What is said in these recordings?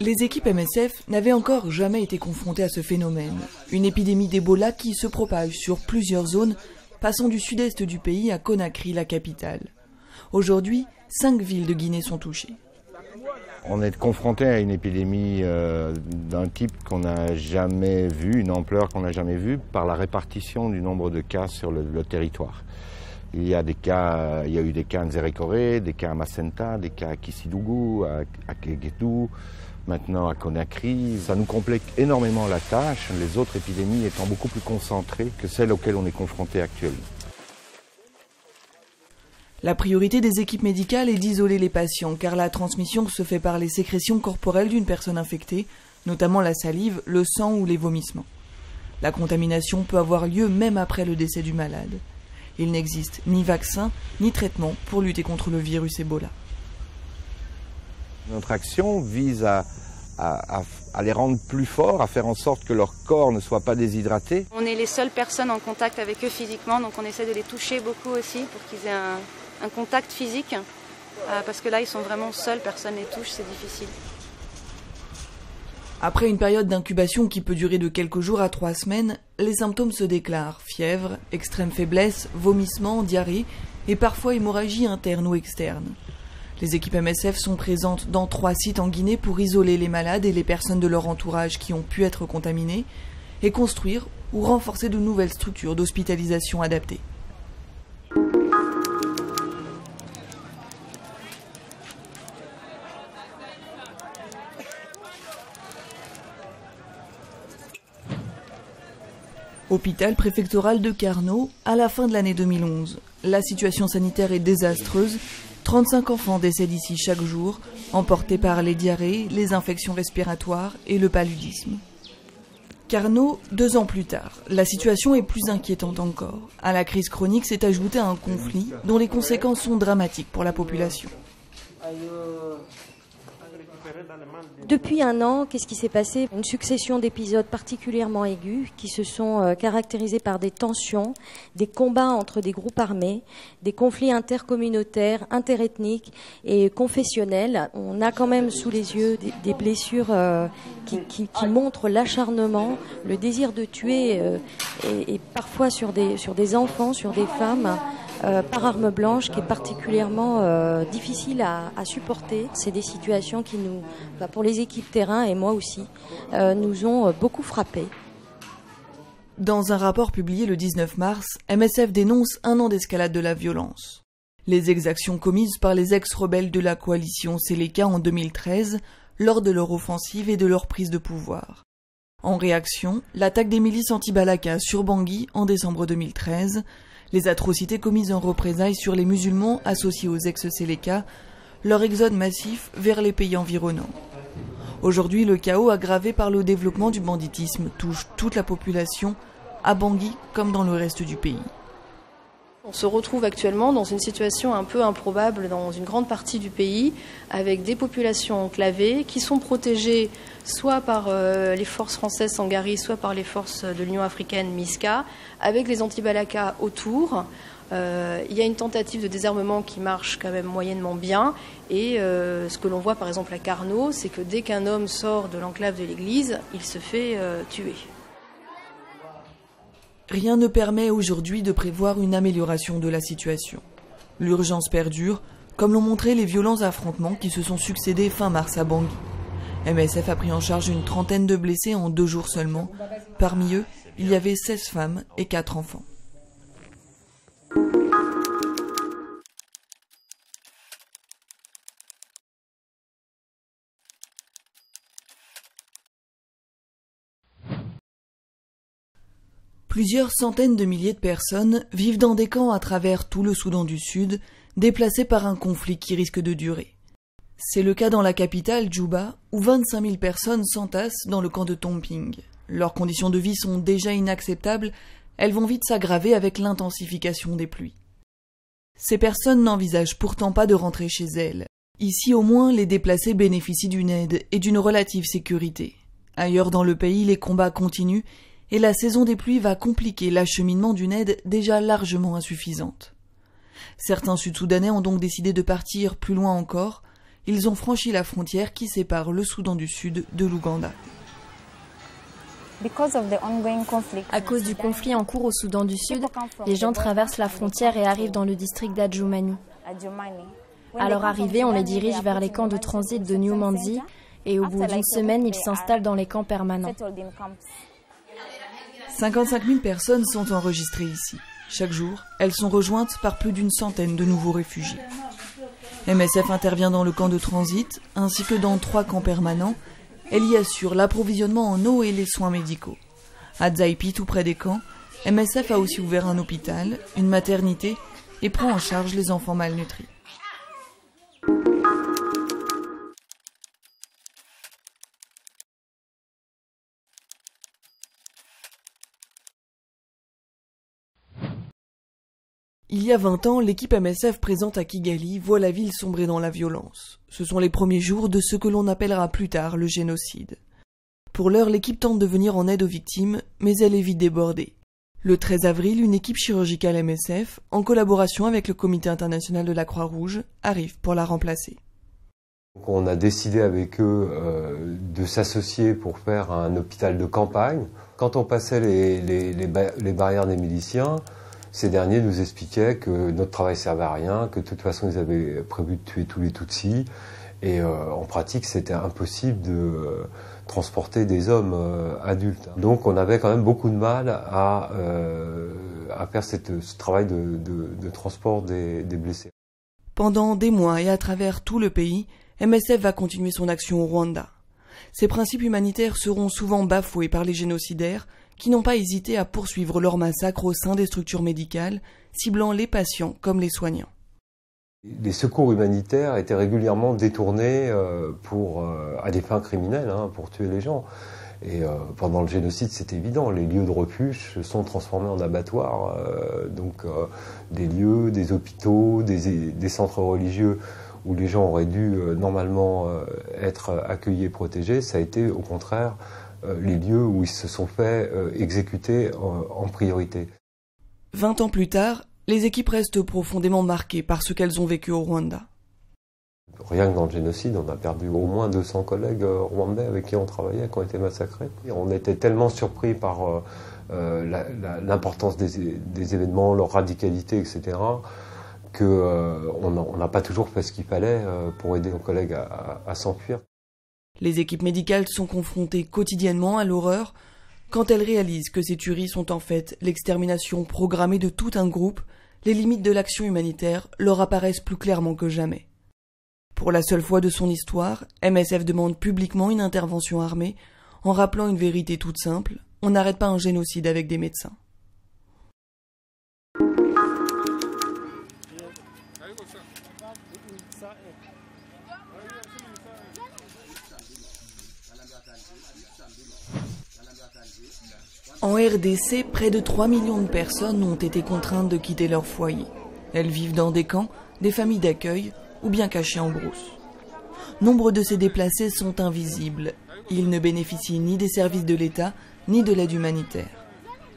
Les équipes MSF n'avaient encore jamais été confrontées à ce phénomène. Une épidémie d'Ebola qui se propage sur plusieurs zones, passant du sud-est du pays à Conakry, la capitale. Aujourd'hui, 5 villes de Guinée sont touchées. On est confronté à une épidémie d'un type qu'on n'a jamais vu, une ampleur qu'on n'a jamais vue, par la répartition du nombre de cas sur le territoire. Il y a eu des cas à Nzérékoré, des cas à Macenta, des cas à Kissidougou, à Kéguédou, maintenant à Conakry. Ça nous complique énormément la tâche, les autres épidémies étant beaucoup plus concentrées que celles auxquelles on est confronté actuellement. La priorité des équipes médicales est d'isoler les patients, car la transmission se fait par les sécrétions corporelles d'une personne infectée, notamment la salive, le sang ou les vomissements. La contamination peut avoir lieu même après le décès du malade. Il n'existe ni vaccin, ni traitement pour lutter contre le virus Ebola. Notre action vise à les rendre plus forts, à faire en sorte que leur corps ne soit pas déshydraté. On est les seules personnes en contact avec eux physiquement, donc on essaie de les toucher beaucoup aussi pour qu'ils aient un contact physique, parce que là ils sont vraiment seuls, personne ne les touche, c'est difficile. Après une période d'incubation qui peut durer de quelques jours à 3 semaines, les symptômes se déclarent: fièvre, extrême faiblesse, vomissements, diarrhée et parfois hémorragie interne ou externe. Les équipes MSF sont présentes dans 3 sites en Guinée pour isoler les malades et les personnes de leur entourage qui ont pu être contaminées et construire ou renforcer de nouvelles structures d'hospitalisation adaptées. Hôpital préfectoral de Carnot, à la fin de l'année 2011. La situation sanitaire est désastreuse. 35 enfants décèdent ici chaque jour, emportés par les diarrhées, les infections respiratoires et le paludisme. Carnot, 2 ans plus tard, la situation est plus inquiétante encore. À la crise chronique s'est ajouté un conflit dont les conséquences sont dramatiques pour la population. Depuis 1 an, qu'est-ce qui s'est passé? Une succession d'épisodes particulièrement aigus qui se sont caractérisés par des tensions, des combats entre des groupes armés, des conflits intercommunautaires, interethniques et confessionnels. On a quand même sous les yeux des blessures qui montrent l'acharnement, le désir de tuer et parfois sur des enfants, sur des femmes. Par arme blanche, qui est particulièrement difficile à supporter. C'est des situations qui pour les équipes terrain et moi aussi, nous ont beaucoup frappés. Dans un rapport publié le 19 mars, MSF dénonce 1 an d'escalade de la violence. Les exactions commises par les ex-rebelles de la coalition Séléka en 2013, lors de leur offensive et de leur prise de pouvoir. En réaction, l'attaque des milices anti-Balaka sur Bangui en décembre 2013, les atrocités commises en représailles sur les musulmans associés aux ex-Séléka, leur exode massif vers les pays environnants. Aujourd'hui, le chaos aggravé par le développement du banditisme touche toute la population, à Bangui comme dans le reste du pays. On se retrouve actuellement dans une situation un peu improbable dans une grande partie du pays, avec des populations enclavées qui sont protégées soit par les forces françaises Sangari, soit par les forces de l'Union africaine MISCA, avec les anti-Balaka autour. Il y a une tentative de désarmement qui marche quand même moyennement bien, et ce que l'on voit par exemple à Carnot, c'est que dès qu'un homme sort de l'enclave de l'église, il se fait tuer. Rien ne permet aujourd'hui de prévoir une amélioration de la situation. L'urgence perdure, comme l'ont montré les violents affrontements qui se sont succédés fin mars à Bangui. MSF a pris en charge une 30aine de blessés en 2 jours seulement. Parmi eux, il y avait 16 femmes et 4 enfants. Plusieurs centaines de milliers de personnes vivent dans des camps à travers tout le Soudan du Sud, déplacés par un conflit qui risque de durer. C'est le cas dans la capitale, Djouba, où 25 000 personnes s'entassent dans le camp de Tomping. Leurs conditions de vie sont déjà inacceptables, elles vont vite s'aggraver avec l'intensification des pluies. Ces personnes n'envisagent pourtant pas de rentrer chez elles. Ici au moins, les déplacés bénéficient d'une aide et d'une relative sécurité. Ailleurs dans le pays, les combats continuent et la saison des pluies va compliquer l'acheminement d'une aide déjà largement insuffisante. Certains Sud-Soudanais ont donc décidé de partir plus loin encore, ils ont franchi la frontière qui sépare le Soudan du Sud de l'Ouganda. À cause du conflit en cours au Soudan du Sud, les gens traversent la frontière et arrivent dans le district d'Adjoumani. À leur arrivée, on les dirige vers les camps de transit de New Manzi et au bout d'une semaine, ils s'installent dans les camps permanents. 55 000 personnes sont enregistrées ici. Chaque jour, elles sont rejointes par plus d'une centaine de nouveaux réfugiés. MSF intervient dans le camp de transit ainsi que dans 3 camps permanents. Elle y assure l'approvisionnement en eau et les soins médicaux. À Dzaipi, tout près des camps, MSF a aussi ouvert un hôpital, une maternité et prend en charge les enfants malnutris. Il y a 20 ans, l'équipe MSF présente à Kigali voit la ville sombrer dans la violence. Ce sont les premiers jours de ce que l'on appellera plus tard le génocide. Pour l'heure, l'équipe tente de venir en aide aux victimes, mais elle est vite débordée. Le 13 avril, une équipe chirurgicale MSF, en collaboration avec le Comité international de la Croix-Rouge, arrive pour la remplacer. On a décidé avec eux de s'associer pour faire un hôpital de campagne. Quand on passait les barrières des miliciens, ces derniers nous expliquaient que notre travail servait à rien, que de toute façon ils avaient prévu de tuer tous les Tutsis. Et en pratique, c'était impossible de transporter des hommes adultes. Donc on avait quand même beaucoup de mal à faire ce travail de transport des blessés. Pendant des mois et à travers tout le pays, MSF va continuer son action au Rwanda. Ces principes humanitaires seront souvent bafoués par les génocidaires qui n'ont pas hésité à poursuivre leur massacre au sein des structures médicales, ciblant les patients comme les soignants. Les secours humanitaires étaient régulièrement détournés à des fins criminelles, pour tuer les gens. Et pendant le génocide, c'est évident, les lieux de refuge sont transformés en abattoirs. Des lieux, des hôpitaux, des centres religieux où les gens auraient dû normalement être accueillis et protégés, ça a été au contraire les lieux où ils se sont fait exécuter en priorité. 20 ans plus tard, les équipes restent profondément marquées par ce qu'elles ont vécu au Rwanda. Rien que dans le génocide, on a perdu au moins 200 collègues rwandais avec qui on travaillait, qui ont été massacrés. Et on était tellement surpris par l'importance des événements, leur radicalité, etc., qu'on n'a pas toujours fait ce qu'il fallait pour aider nos collègues à s'enfuir. Les équipes médicales sont confrontées quotidiennement à l'horreur quand elles réalisent que ces tueries sont en fait l'extermination programmée de tout un groupe. Les limites de l'action humanitaire leur apparaissent plus clairement que jamais. Pour la seule fois de son histoire, MSF demande publiquement une intervention armée en rappelant une vérité toute simple: on n'arrête pas un génocide avec des médecins. En RDC, près de 3 millions de personnes ont été contraintes de quitter leur foyer. Elles vivent dans des camps, des familles d'accueil ou bien cachées en brousse. Nombre de ces déplacés sont invisibles. Ils ne bénéficient ni des services de l'État, ni de l'aide humanitaire.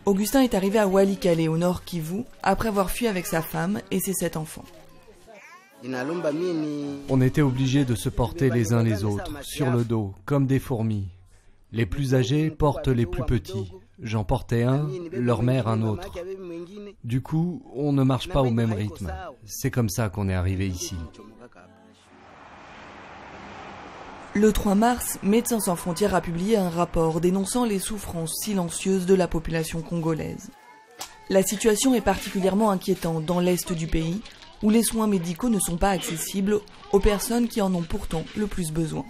Augustin est arrivé à Walikale, au nord Kivu, après avoir fui avec sa femme et ses 7 enfants. On était obligés de se porter les uns les autres, sur le dos, comme des fourmis. Les plus âgés portent les plus petits. J'en portais un, leur mère un autre. Du coup, on ne marche pas au même rythme. C'est comme ça qu'on est arrivé ici. Le 3 mars, Médecins sans frontières a publié un rapport dénonçant les souffrances silencieuses de la population congolaise. La situation est particulièrement inquiétante dans l'est du pays, où les soins médicaux ne sont pas accessibles aux personnes qui en ont pourtant le plus besoin.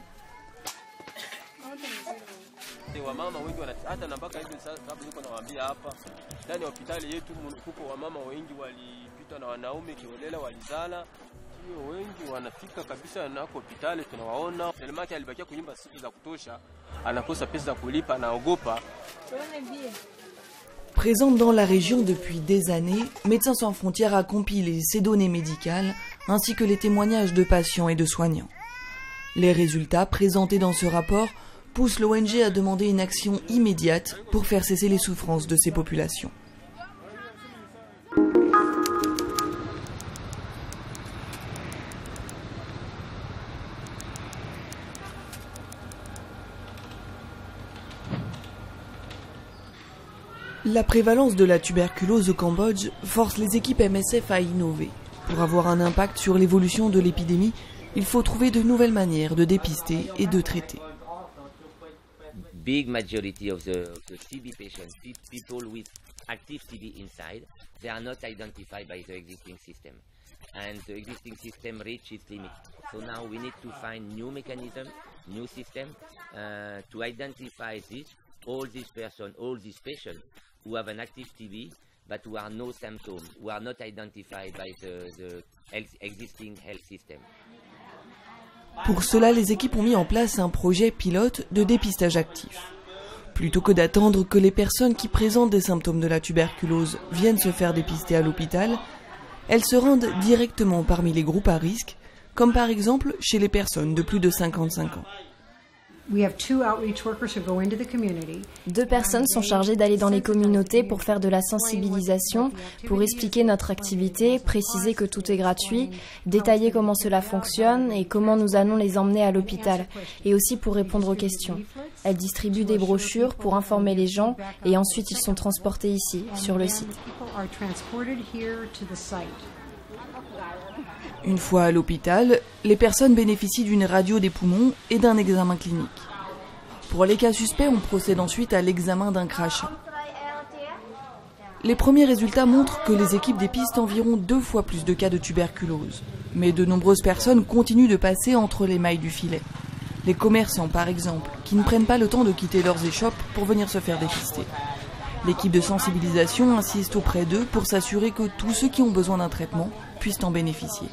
Présente dans la région depuis des années, Médecins sans frontières a compilé ces données médicales ainsi que les témoignages de patients et de soignants. Les résultats présentés dans ce rapport poussent l'ONG à demander une action immédiate pour faire cesser les souffrances de ces populations. La prévalence de la tuberculose au Cambodge force les équipes MSF à innover. Pour avoir un impact sur l'évolution de l'épidémie, il faut trouver de nouvelles manières de dépister et de traiter. Big majority of the TB patients, people with active TB inside, they are not identified by the existing system. And the existing system reached its limit. So now we need to find new mechanism, new system to identify all these persons, all these patients who have an active TB but who are no symptoms, who are not identified by the existing health system. Pour cela, les équipes ont mis en place un projet pilote de dépistage actif. Plutôt que d'attendre que les personnes qui présentent des symptômes de la tuberculose viennent se faire dépister à l'hôpital, elles se rendent directement parmi les groupes à risque, comme par exemple chez les personnes de plus de 55 ans. 2 personnes sont chargées d'aller dans les communautés pour faire de la sensibilisation, pour expliquer notre activité, préciser que tout est gratuit, détailler comment cela fonctionne et comment nous allons les emmener à l'hôpital, et aussi pour répondre aux questions. Elles distribuent des brochures pour informer les gens et ensuite ils sont transportés ici, sur le site. Une fois à l'hôpital, les personnes bénéficient d'une radio des poumons et d'un examen clinique. Pour les cas suspects, on procède ensuite à l'examen d'un crachat. Les premiers résultats montrent que les équipes dépistent environ 2 fois plus de cas de tuberculose. Mais de nombreuses personnes continuent de passer entre les mailles du filet. Les commerçants, par exemple, qui ne prennent pas le temps de quitter leurs échoppes pour venir se faire dépister. L'équipe de sensibilisation insiste auprès d'eux pour s'assurer que tous ceux qui ont besoin d'un traitement puissent en bénéficier.